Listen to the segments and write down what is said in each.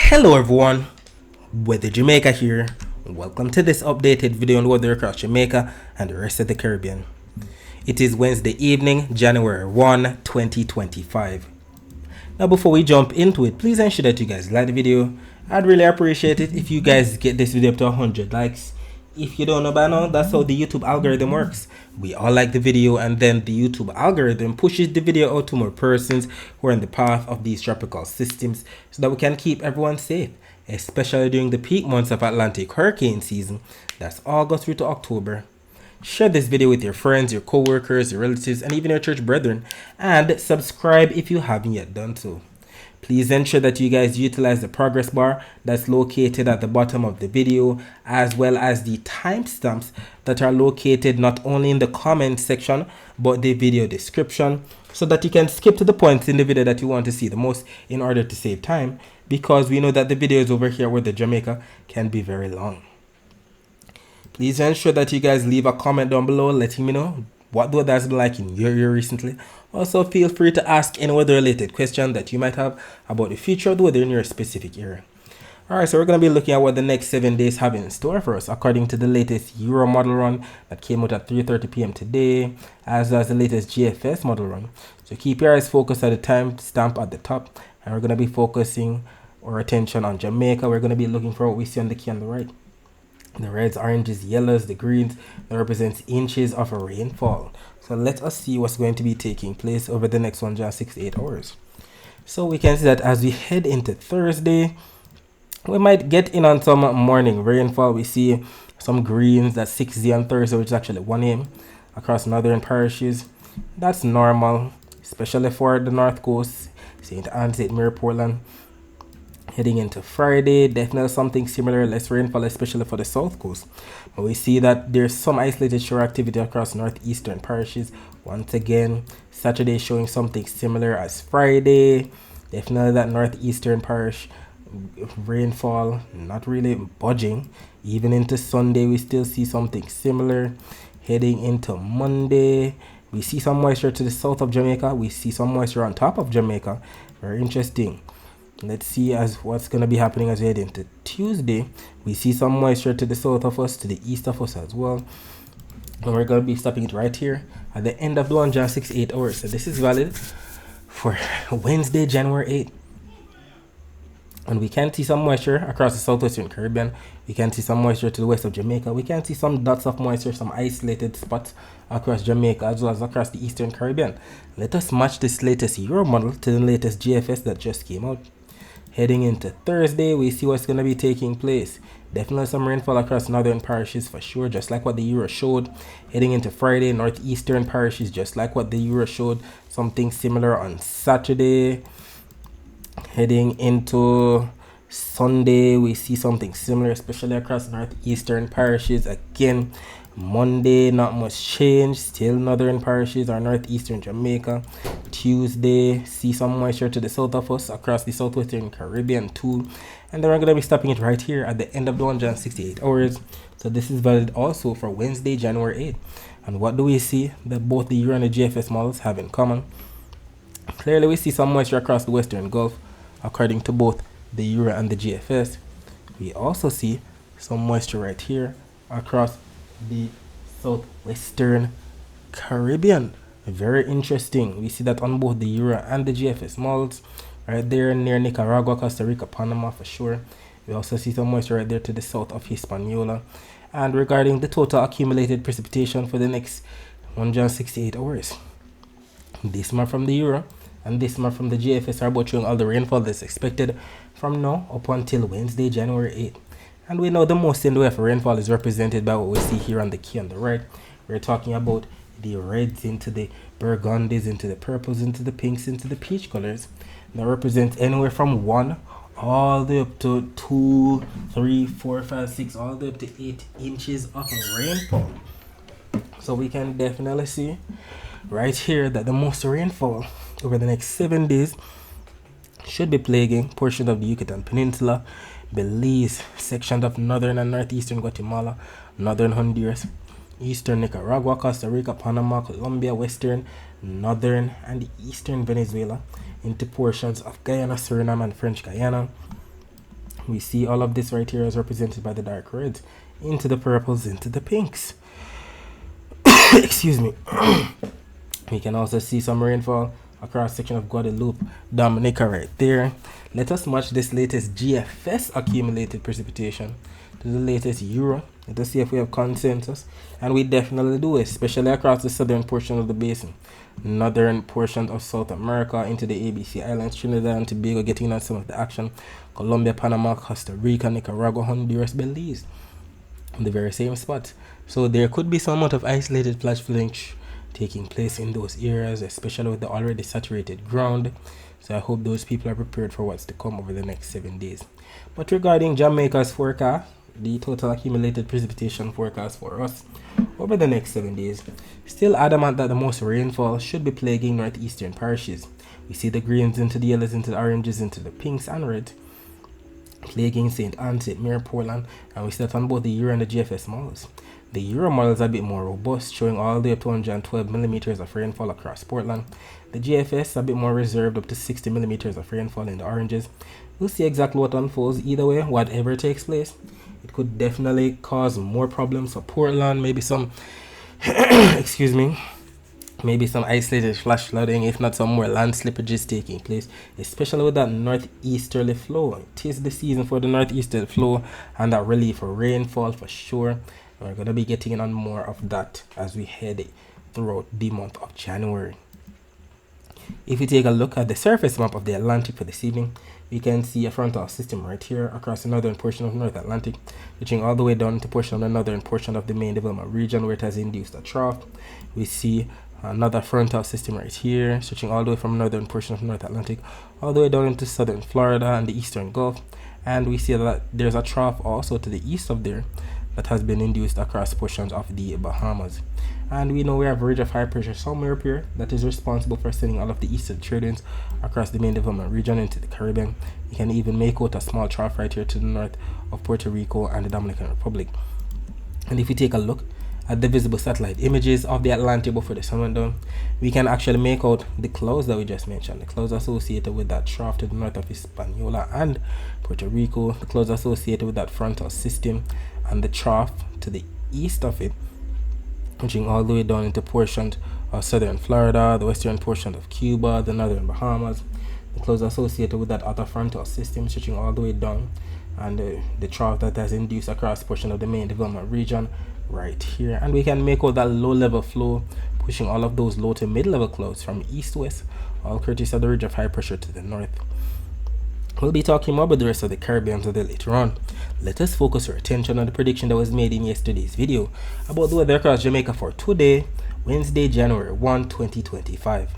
Hello everyone, Weather Jamaica here. Welcome to this updated video on weather across Jamaica and the rest of the Caribbean. It is Wednesday evening, January 1, 2025. Now before we jump into it, please ensure that you guys like the video. I'd really appreciate it if you guys get this video up to 100 likes. If you don't know by now, that's how the YouTube algorithm works. We all like the video and then the YouTube algorithm pushes the video out to more persons who are in the path of these tropical systems so that we can keep everyone safe, especially during the peak months of Atlantic hurricane season. That's August through to October. Share this video with your friends, your co-workers, your relatives, and even your church brethren, and subscribe if you haven't yet done so. Please ensure that you guys utilize the progress bar that's located at the bottom of the video, as well as the timestamps that are located not only in the comment section but the video description, so that you can skip to the points in the video that you want to see the most in order to save time, because we know that the videos over here with the Jamaica can be very long. Please ensure that you guys leave a comment down below letting me know what the weather has been like in your area recently. Also, feel free to ask any weather related question that you might have about the future of the weather in your specific area. Alright, so we're going to be looking at what the next 7 days have in store for us according to the latest Euro model run that came out at 3:30 p.m. today, as well as the latest GFS model run. So keep your eyes focused at the time stamp at the top, and we're going to be focusing our attention on Jamaica. We're going to be looking for what we see on the key on the right. The reds, oranges, yellows, the greens, that represents inches of rainfall. So let us see what's going to be taking place over the next 6 to 8 hours. So we can see that as we head into Thursday, we might get in on some morning rainfall. We see some greens, that's 6 on Thursday, which is actually 1 a.m. across northern parishes. That's normal, especially for the north coast, St. Anne, St. Mary, Portland. Heading into Friday, definitely something similar, less rainfall, especially for the south coast. But we see that there's some isolated shore activity across northeastern parishes. Once again, Saturday showing something similar as Friday. Definitely that northeastern parish rainfall, not really budging. Even into Sunday, we still see something similar. Heading into Monday, we see some moisture to the south of Jamaica. We see some moisture on top of Jamaica. Very interesting. Let's see as what's going to be happening as we head into Tuesday. We see some moisture to the south of us, to the east of us as well. And we're going to be stopping it right here at the end of the 168 hours. So this is valid for Wednesday, January 8th. And we can see some moisture across the southwestern Caribbean. We can see some moisture to the west of Jamaica. We can see some dots of moisture, some isolated spots across Jamaica as well as across the eastern Caribbean. Let us match this latest Euro model to the latest GFS that just came out. Heading into Thursday, we see what's going to be taking place. Definitely some rainfall across northern parishes for sure, just like what the Euro showed. Heading into Friday, northeastern parishes, just like what the Euro showed. Something similar on Saturday. Heading into Sunday, we see something similar, especially across northeastern parishes. Again, Monday, not much change, still northern parishes or northeastern Jamaica. Tuesday, see some moisture to the south of us across the southwestern Caribbean too. And then we're going to be stopping it right here at the end of the 168 hours. So this is valid also for Wednesday, January 8th. And what do we see that both the Euro and the GFS models have in common? Clearly, we see some moisture across the Western Gulf, according to both the Euro and the GFS. We also see some moisture right here across the southwestern Caribbean. Very interesting. We see that on both the Euro and the GFS models, right there near Nicaragua, Costa Rica, Panama for sure. We also see some moisture right there to the south of Hispaniola. And regarding the total accumulated precipitation for the next 168 hours, this map from the Euro and this map from the GFS are both showing all the rainfall that's expected from now up until Wednesday, January 8th. And we know the most in the way of rainfall is represented by what we see here on the key on the right. We're talking about the reds into the burgundies, into the purples, into the pinks, into the peach colors. That represents anywhere from 1 all the way up to 2, 3, 4, 5, 6, all the way up to 8 inches of rainfall. So we can definitely see right here that the most rainfall over the next 7 days should be plaguing portions of the Yucatan Peninsula, Belize, sections of northern and northeastern Guatemala, northern Honduras, eastern Nicaragua, Costa Rica, Panama, Colombia, western, northern, and eastern Venezuela, into portions of Guyana, Suriname, and French Guyana, we see all of this right here is represented by the dark reds, into the purples, into the pinks. Excuse me. We can also see some rainfall across section of Guadeloupe, Dominica right there. Let us match this latest GFS accumulated precipitation to the latest Euro. Let us see if we have consensus, and we definitely do, especially across the southern portion of the basin, northern portion of South America into the ABC Islands, Trinidad and Tobago getting on some of the action, Colombia, Panama, Costa Rica, Nicaragua, Honduras, Belize, in the very same spot. So there could be some amount of isolated flash flooding taking place in those areas, especially with the already saturated ground. So I hope those people are prepared for what's to come over the next 7 days. But regarding Jamaica's forecast, the total accumulated precipitation forecast for us over the next 7 days, still adamant that the most rainfall should be plaguing northeastern parishes. We see the greens into the yellows, into the oranges, into the pinks and red, plaguing St. Anne, St. Mary, Portland, and we see that on both the Euro and the GFS models. The Euro model is a bit more robust, showing all the way up to 112 millimeters of rainfall across Portland. The GFS a bit more reserved, up to 60 millimeters of rainfall in the oranges. We'll see exactly what unfolds. Either way, whatever takes place, it could definitely cause more problems for Portland, maybe some excuse me, maybe some isolated flash flooding, if not some more land slippages taking place, especially with that northeasterly flow. It is the season for the northeasterly flow and that relief for rainfall for sure. We're going to be getting in on more of that as we head throughout the month of January. If we take a look at the surface map of the Atlantic for this evening, we can see a frontal system right here across the northern portion of North Atlantic, reaching all the way down to portion of the northern portion of the main development region where it has induced a trough. We see another frontal system right here, stretching all the way from northern portion of North Atlantic all the way down into southern Florida and the eastern Gulf. And we see that there's a trough also to the east of there that has been induced across portions of the Bahamas. And we know we have a ridge of high pressure somewhere up here that is responsible for sending all of the eastern trade winds across the main development region into the Caribbean. You can even make out a small trough right here to the north of Puerto Rico and the Dominican Republic. And if we take a look at the visible satellite images of the Atlantic before the sun went down, we can actually make out the clouds that we just mentioned, the clouds associated with that trough to the north of Hispaniola and Puerto Rico, the clouds associated with that frontal system, and the trough to the east of it, reaching all the way down into portions of southern Florida, the western portion of Cuba, the northern Bahamas, the clouds associated with that other frontal system, stretching all the way down, and the trough that has induced across portion of the main development region right here. And we can make out that low level flow pushing all of those low to mid level clouds from east to west, all courtesy of the ridge of high pressure to the north. We'll be talking more about the rest of the Caribbean today later on. Let us focus our attention on the prediction that was made in yesterday's video about the weather across Jamaica for today, Wednesday, January 1, 2025.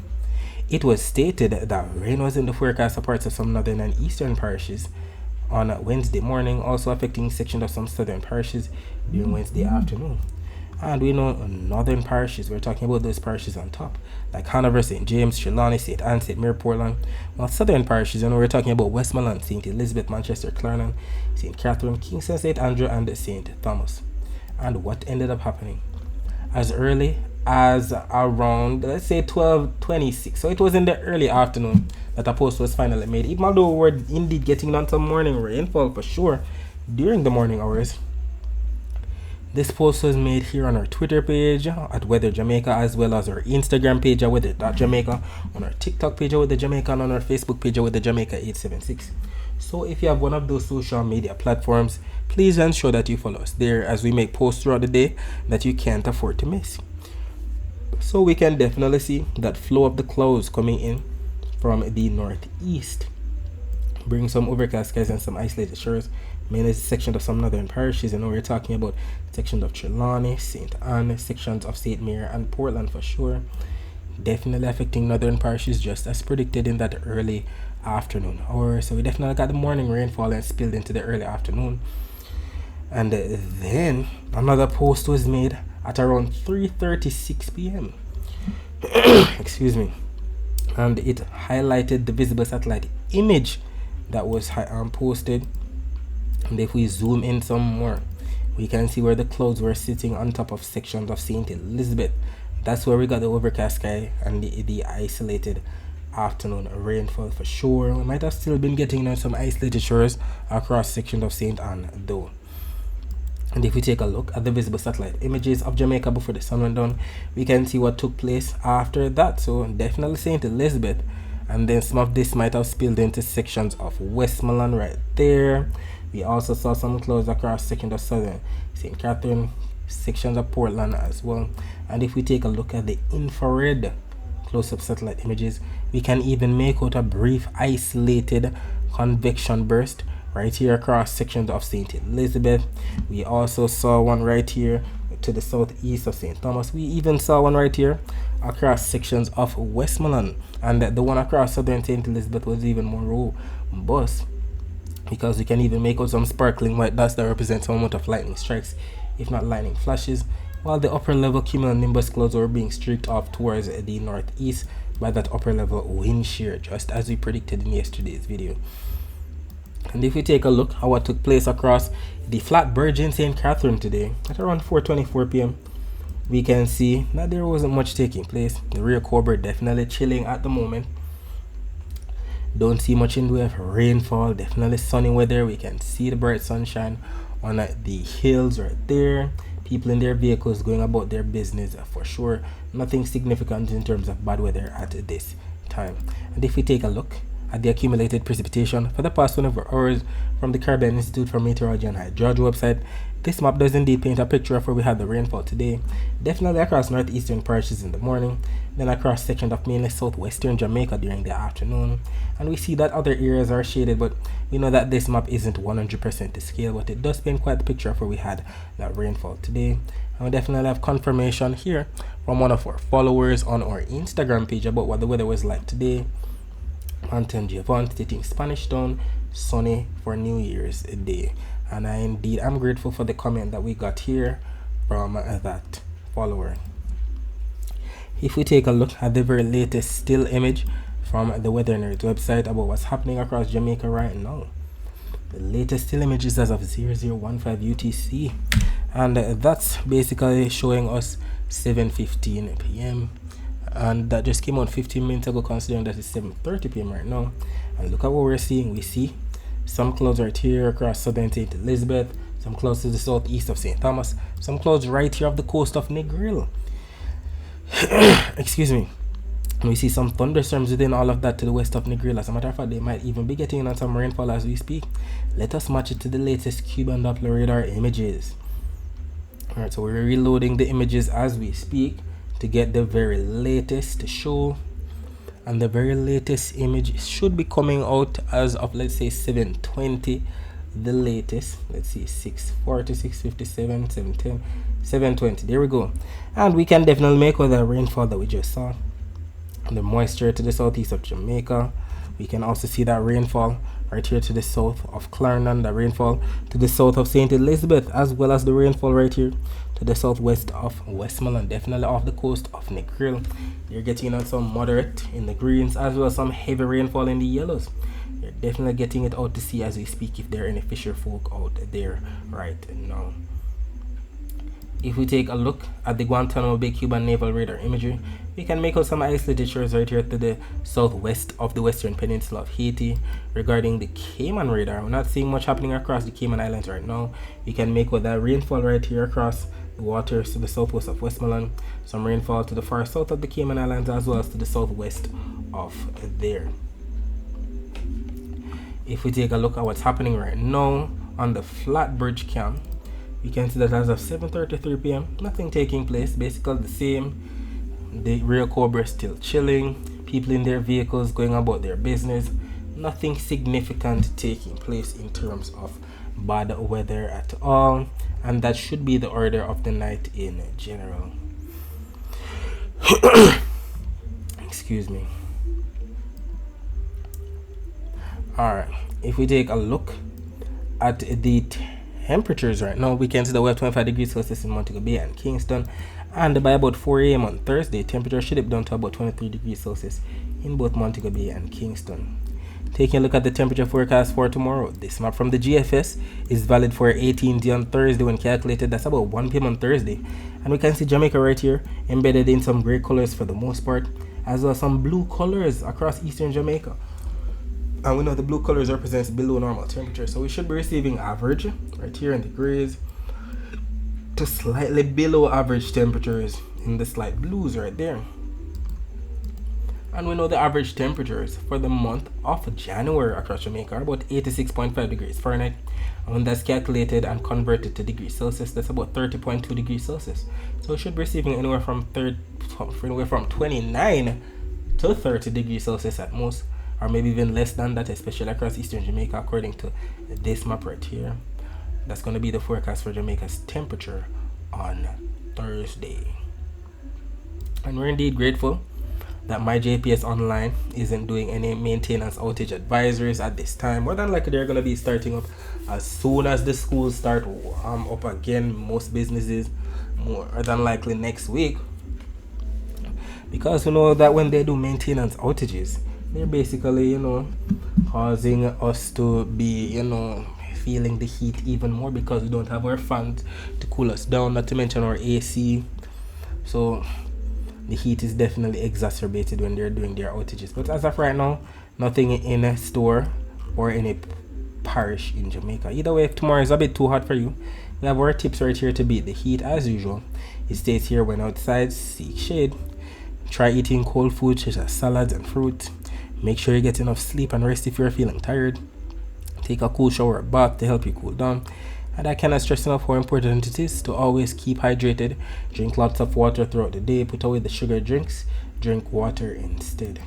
It was stated that rain was in the forecast for parts of some northern and eastern parishes on Wednesday morning, also affecting sections of some southern parishes during Wednesday afternoon. And we know northern parishes, we're talking about those parishes on top, like Hanover, St. James, Trelawney, St. Anne, St. Mary, Portland. While southern parishes, we're talking about Westmoreland, St. Elizabeth, Manchester, Clarendon, St. Catherine, Kingston, St. Andrew, and St. Thomas. And what ended up happening? As early as around, let's say 12:26, so it was in the early afternoon that a post was finally made. Even though we're indeed getting on some morning rainfall for sure during the morning hours, this post was made here on our Twitter page at Weather Jamaica, as well as our Instagram page at weather.jamaica, on our Tik Tok page at Weather Jamaica, and on our Facebook page at Weather Jamaica 876. So if you have one of those social media platforms, please ensure that you follow us there as we make posts throughout the day that you can't afford to miss. So we can definitely see that flow of the clouds coming in from the northeast, bring some overcast skies and some isolated showers, mainly sections of some northern parishes. And we're talking about sections of Trelawney, St. Anne, sections of St. Mary and Portland for sure. Definitely affecting northern parishes just as predicted in that early afternoon hour. So we definitely got the morning rainfall and spilled into the early afternoon. And then another post was made at around 3:36 p.m. Excuse me. And it highlighted the visible satellite image that was posted. And if we zoom in some more, we can see where the clouds were sitting on top of sections of St. Elizabeth. That's where we got the overcast sky and the isolated afternoon rainfall for sure. We might have still been getting some isolated showers across sections of St. Anne though. And if we take a look at the visible satellite images of Jamaica before the sun went down, we can see what took place after that. So definitely St. Elizabeth, and then some of this might have spilled into sections of Westmoreland right there. We also saw some clouds across sections of Southern St. Catherine, sections of Portland as well. And if we take a look at the infrared close-up satellite images, we can even make out a brief isolated convection burst right here across sections of St. Elizabeth. We also saw one right here to the southeast of St. Thomas. We even saw one right here across sections of Westmoreland, and the one across southern St. Elizabeth was even more robust, because we can even make out some sparkling white dots that represent some amount of lightning strikes, if not lightning flashes, while the upper level cumulonimbus clouds were being streaked off towards the northeast by that upper level wind shear, just as we predicted in yesterday's video. And if we take a look at what took place across the flat bridge in St. Catherine today at around 4:24 p.m., we can see that there wasn't much taking place. The rear cobra definitely chilling at the moment. Don't see much in the way of rainfall, definitely sunny weather. We can see the bright sunshine on the hills right there. People in their vehicles going about their business for sure. Nothing significant in terms of bad weather at this time. And if we take a look at the accumulated precipitation for the past 24 hours from the Caribbean Institute for Meteorology and Hydrology website, this map does indeed paint a picture of where we had the rainfall today. Definitely across northeastern parishes in the morning, then across sections of mainly southwestern Jamaica during the afternoon. And we see that other areas are shaded, but we know that this map isn't 100% to scale, but it does paint quite the picture of where we had that rainfall today. And we definitely have confirmation here from one of our followers on our Instagram page about what the weather was like today. Anton Javon stating Spanish Town, sunny for New Year's Day. And I indeed am grateful for the comment that we got here from that follower. If we take a look at the very latest still image from the Weather Nerds website about what's happening across Jamaica right now, the latest still image is as of 0015 UTC, and that's basically showing us 7:15 p.m. and that just came out 15 minutes ago, considering that it's 7:30 p.m. right now. And look at what we're seeing. We see some clouds right here across southern St. Elizabeth, some clouds to the southeast of St. Thomas, some clouds right here off the coast of Negril. Excuse me. And we see some thunderstorms within all of that to the west of Negril. As a matter of fact, they might even be getting on some rainfall as we speak. Let us match it to the latest Cuban Doppler radar images. Alright, so we're reloading the images as we speak to get the very latest to show. And the very latest image should be coming out as of, let's say, 7:20. The latest, let's see, 6:40, 6:57, 7:10, 7:20. There we go. And we can definitely make out the rainfall that we just saw. The moisture to the southeast of Jamaica. We can also see that rainfall right here to the south of Clarendon, the rainfall to the south of St. Elizabeth, as well as the rainfall right here to the southwest of Westmoreland, definitely off the coast of Negril. You're getting on some moderate in the greens, as well as some heavy rainfall in the yellows. You're definitely getting it out to sea as we speak, if there are any fisher folk out there right now. If we take a look at the Guantanamo Bay Cuban Naval Radar imagery, we can make out some isolated shores right here to the southwest of the western peninsula of Haiti. Regarding the Cayman radar, we're not seeing much happening across the Cayman Islands right now. We can make out that rainfall right here across the waters to the southwest of Westmoreland, some rainfall to the far south of the Cayman Islands, as well as to the southwest of there. If we take a look at what's happening right now on the Flatbridge cam, we can see that as of 7:33 p.m, nothing taking place, basically the same. The rear cobra still chilling, people in their vehicles going about their business, nothing significant taking place in terms of bad weather at all, and that should be the order of the night in general. Excuse me. Alright, if we take a look at the temperatures right now, we can see that we have 25 degrees Celsius in Montego Bay and Kingston, and by about 4 a.m. on Thursday, temperature should dip down to about 23 degrees Celsius in both Montego Bay and Kingston. Taking a look at the temperature forecast for tomorrow, this map from the GFS is valid for 18D on Thursday when calculated. That's about 1 p.m. on Thursday, and we can see Jamaica right here embedded in some gray colors for the most part, as well as some blue colors across eastern Jamaica. And we know the blue colors represents below normal temperature, so we should be receiving average right here in the grays to slightly below average temperatures in the slight blues right there. And we know the average temperatures for the month of January across Jamaica are about 86.5 degrees Fahrenheit. And when that's calculated and converted to degrees Celsius, that's about 30.2 degrees Celsius. So we should be receiving anywhere from 29 to 30 degrees Celsius at most, or maybe even less than that, especially across eastern Jamaica, according to this map right here. That's going to be the forecast for Jamaica's temperature on Thursday. And we're indeed grateful that my JPS Online isn't doing any maintenance outage advisories at this time. More than likely, they're going to be starting up as soon as the schools start up again. Most businesses, more than likely next week, because we know that when they do maintenance outages, they're basically, causing us to be, feeling the heat even more, because we don't have our fans to cool us down, not to mention our AC. So the heat is definitely exacerbated when they're doing their outages. But as of right now, nothing in a store or in a parish in Jamaica. Either way, if tomorrow is a bit too hot for you, we have our tips right here to beat the heat as usual. It states here, when outside, seek shade. Try eating cold food such as salads and fruit. Make sure you get enough sleep and rest if you're feeling tired. Take a cool shower or bath to help you cool down. And I cannot stress enough how important it is to always keep hydrated. Drink lots of water throughout the day. Put away the sugar drinks. Drink water instead.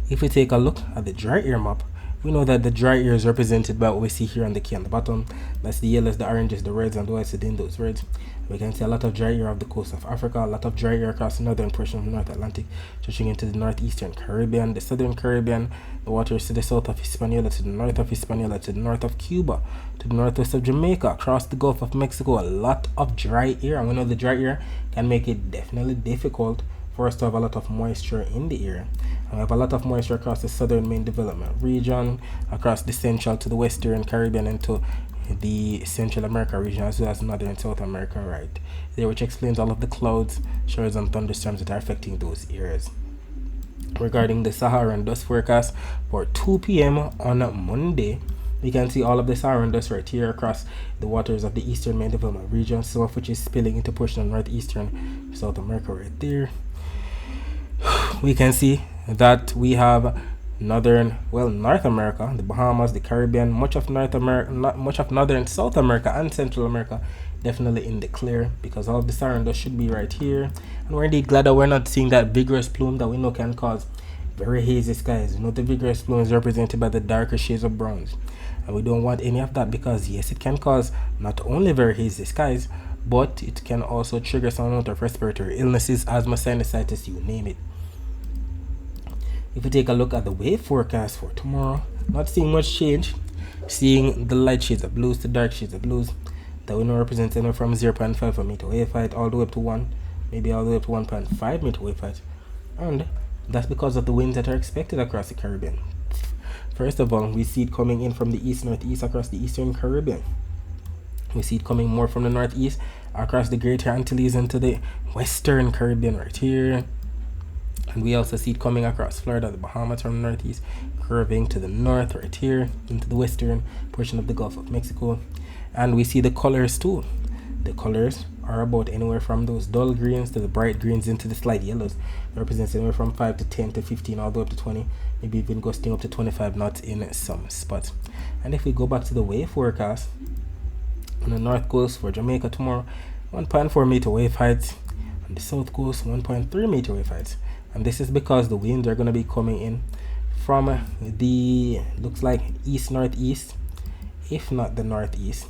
If we take a look at the dry air map, we know that the dry air is represented by what we see here on the key on the bottom. That's the yellows, the oranges, the reds, and the whites within those reds. We can see a lot of dry air off the coast of Africa, a lot of dry air across the northern portion of the North Atlantic, stretching into the northeastern Caribbean, the southern Caribbean, the waters to the south of Hispaniola, to the north of Hispaniola, to the north of Cuba, to the northwest of Jamaica, across the Gulf of Mexico. A lot of dry air, and we know the dry air can make it definitely difficult for us to have a lot of moisture in the air. And we have a lot of moisture across the southern main development region, across the central to the western Caribbean, and to the Central America region, as well as northern South America right there, which explains all of the clouds, showers, and thunderstorms that are affecting those areas. Regarding the Saharan dust forecast for 2 p.m. on Monday, we can see all of the Saharan dust right here across the waters of the eastern main development region, some of which is spilling into portion of northeastern South America right there. We can see that we have North America, the Bahamas, the Caribbean, much of northern South America and Central America definitely in the clear, because all of the Saharan dust should be right here. And we're indeed glad that we're not seeing that vigorous plume that we know can cause very hazy skies. You know, the vigorous plume is represented by the darker shades of browns, and we don't want any of that, because yes, it can cause not only very hazy skies, but it can also trigger some amount of respiratory illnesses, asthma, sinusitis, you name it. If we take a look at the wave forecast for tomorrow, not seeing much change. Seeing the light shades of blues to dark shades of blues that we know represents anywhere from 0.5 meter wave height all the way up to 1, maybe all the way up to 1.5 meter wave height. And that's because of the winds that are expected across the Caribbean. First of all, we see it coming in from the east-northeast across the eastern Caribbean. We see it coming more from the northeast across the Greater Antilles into the western Caribbean right here. And we also see it coming across Florida, the Bahamas from the northeast, curving to the north right here into the western portion of the Gulf of Mexico. And we see the colors too. The colors are about anywhere from those dull greens to the bright greens into the slight yellows. It represents anywhere from 5 to 10 to 15 all the way up to 20, maybe even gusting up to 25 knots in some spots. And if we go back to the wave forecast, on the north coast for Jamaica tomorrow, 1.4 meter wave height. On the south coast, 1.3 meter wave height. And this is because the winds are going to be coming in from the, looks like east-northeast, if not the northeast,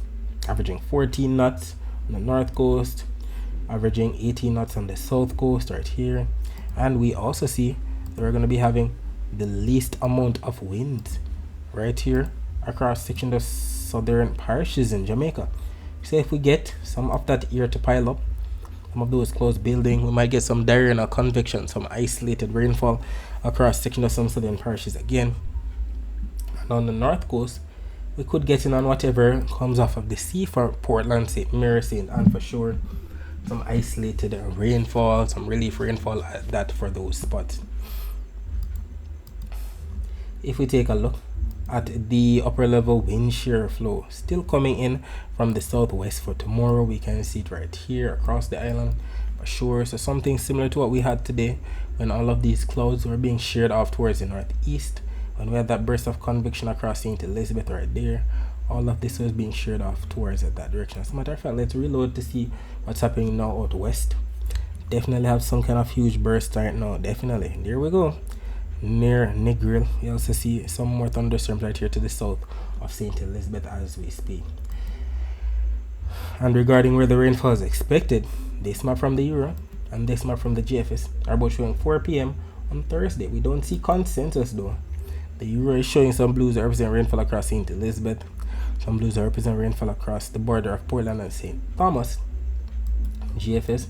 averaging 14 knots on the north coast, averaging 18 knots on the south coast right here. And we also see that we're going to be having the least amount of wind right here across section of southern parishes in Jamaica. So if we get some of that air to pile up, some of those close building, we might get some diurnal convection, some isolated rainfall across section of some southern parishes again. And on the north coast, we could get in on whatever comes off of the sea for Portland, St. Mary, St. Anne for sure. some isolated rainfall, some relief rainfall at that for those spots. If we take a look at the upper level wind shear flow, still coming in from the southwest for tomorrow, we can see it right here across the island for sure. So something similar to what we had today when all of these clouds were being sheared off towards the northeast, when we had that burst of convection across St. Elizabeth right there. All of this was being sheared off towards that direction. As a matter of fact, let's reload to see what's happening now out west. Definitely have some kind of huge burst right now. Definitely. There we go. Near Negril, we also see some more thunderstorms right here to the south of St. Elizabeth as we speak. And regarding where the rainfall is expected, this map from the Euro and this map from the GFS are both showing 4 p.m. on Thursday. We don't see consensus though. The Euro is showing some blues that represent rainfall across St. Elizabeth, some blues that represent rainfall across the border of Portland and St. Thomas. GFS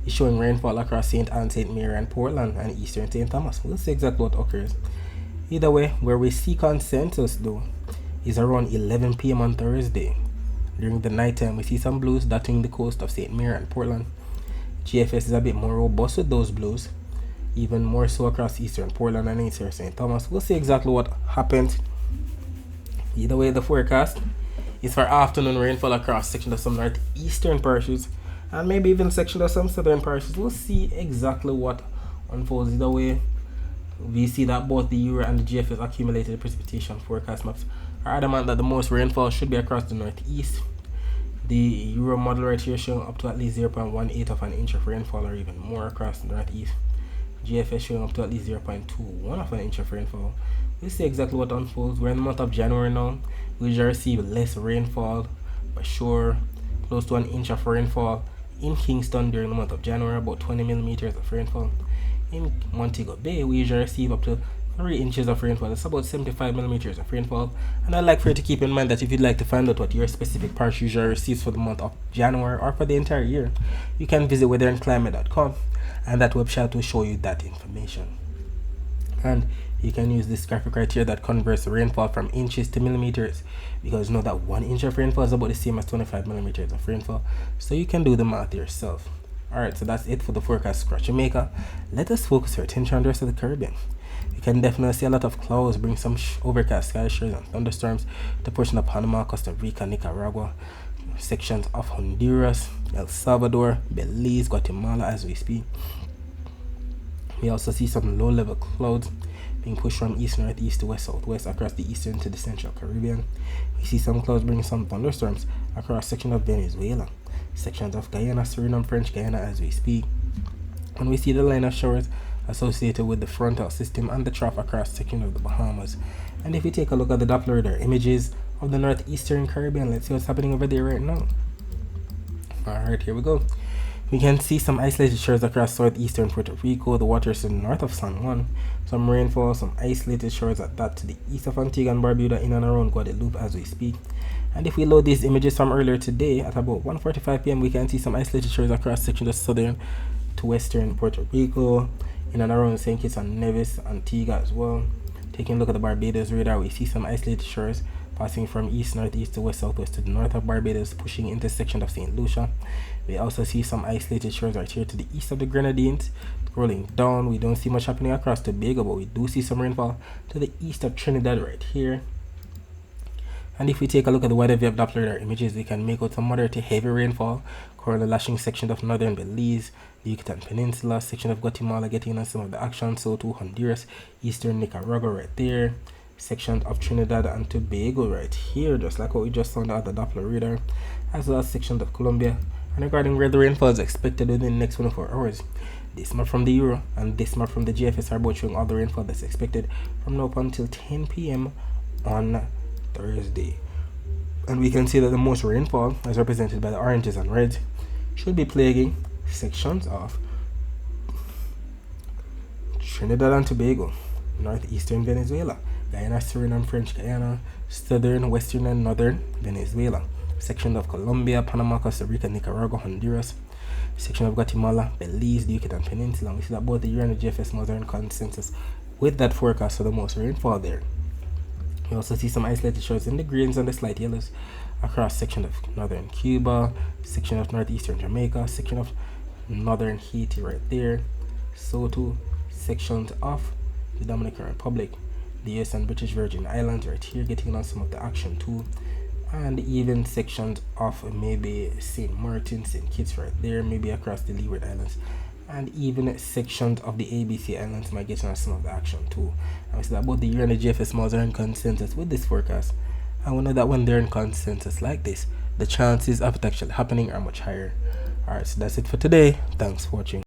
is showing rainfall across St. Anne, St. Mary and Portland and eastern St. Thomas. We'll see exactly what occurs. Either way, where we see consensus though is around 11 p.m. on Thursday. During the nighttime, we see some blues dotting the coast of St. Mary and Portland. GFS is a bit more robust with those blues, even more so across eastern Portland and eastern St. Thomas. We'll see exactly what happens. Either way, the forecast is for afternoon rainfall across sections of some northeastern parishes and maybe even sections of some southern parishes. We'll see exactly what unfolds. Either way, we see that both the Euro and the GFS accumulated precipitation forecast maps are adamant that the most rainfall should be across the northeast. The Euro model right here showing up to at least 0.18 of an inch of rainfall or even more across the northeast. GFS showing up to at least 0.21 of an inch of rainfall. We'll see exactly what unfolds. We're in the month of January now. We usually receive less rainfall, for sure. Close to an inch of rainfall in Kingston during the month of January, about 20 millimeters of rainfall. In Montego Bay, we usually receive up to 3 inches of rainfall. That's about 75 millimeters of rainfall. And I'd like for you to keep in mind that if you'd like to find out what your specific parish usually receives for the month of January or for the entire year, you can visit weatherandclimate.com, and that website will show you that information. And you can use this graphic right here that converts rainfall from inches to millimeters, because you know that 1 inch of rainfall is about the same as 25 millimeters of rainfall. So you can do the math yourself. Alright, so that's it for the forecast across Jamaica. Let us focus our attention on the rest of the Caribbean. You can definitely see a lot of clouds bring some overcast sky showers and thunderstorms to portion of Panama, Costa Rica, Nicaragua, sections of Honduras, El Salvador, Belize, Guatemala as we speak. We also see some low-level clouds being pushed from east northeast to west southwest across the eastern to the central Caribbean. We see some clouds bringing some thunderstorms across sections of Venezuela, sections of Guyana, Suriname, French Guyana as we speak. And we see the line of showers associated with the frontal system and the trough across sections of the Bahamas. And if we take a look at the Doppler radar images of the northeastern Caribbean, let's see what's happening over there right now. Alright, here we go. We can see some isolated showers across southeastern Puerto Rico, the waters to the north of San Juan, some rainfall, some isolated showers at that to the east of Antigua and Barbuda in and around Guadeloupe as we speak. And if we load these images from earlier today at about 1:45 p.m, we can see some isolated showers across sections of southern to western Puerto Rico, in and around St. Kitts and Nevis, Antigua as well. Taking a look at the Barbados radar, we see some isolated showers passing from east northeast to west southwest to the north of Barbados, pushing into section of St. Lucia. We also see some isolated shores right here to the east of the Grenadines. Scrolling down, we don't see much happening across Tobago, but we do see some rainfall to the east of Trinidad right here. And if we take a look at the wider view of Doppler radar images, we can make out some moderate to heavy rainfall currently lashing sections of northern Belize, the Yucatan Peninsula, section of Guatemala getting on some of the action, so to Honduras, eastern Nicaragua right there, section of Trinidad and Tobago right here, just like what we just saw on the other Doppler radar, as well as sections of Colombia. And regarding where the rainfall is expected within the next 24 hours, this map from the Euro and this map from the GFS are both showing all the rainfall that's expected from now up until 10 p.m. on Thursday. And we can see that the most rainfall, as represented by the oranges and reds, should be plaguing sections of Trinidad and Tobago, northeastern Venezuela, Guyana, Suriname, French Guyana, southern, western and northern Venezuela, section of Colombia, Panama, Costa Rica, Nicaragua, Honduras, section of Guatemala, Belize, the Yucatan Peninsula. And we see that both the Euro and the GFS models are in consensus with that forecast for the most rainfall there. You also see some isolated showers in the greens and the slight yellows across section of northern Cuba, section of northeastern Jamaica, section of northern Haiti right there, so too sections of the Dominican Republic, the US and British Virgin Islands right here getting on some of the action too, and even sections of maybe St. Martin, St. Kitts right there, maybe across the Leeward Islands, and even sections of the ABC Islands might get on some of the action too. I would say that both the year and the GFS models are in consensus with this forecast, and we know that when they're in consensus like this, the chances of it actually happening are much higher. Alright, so that's it for today. Thanks for watching.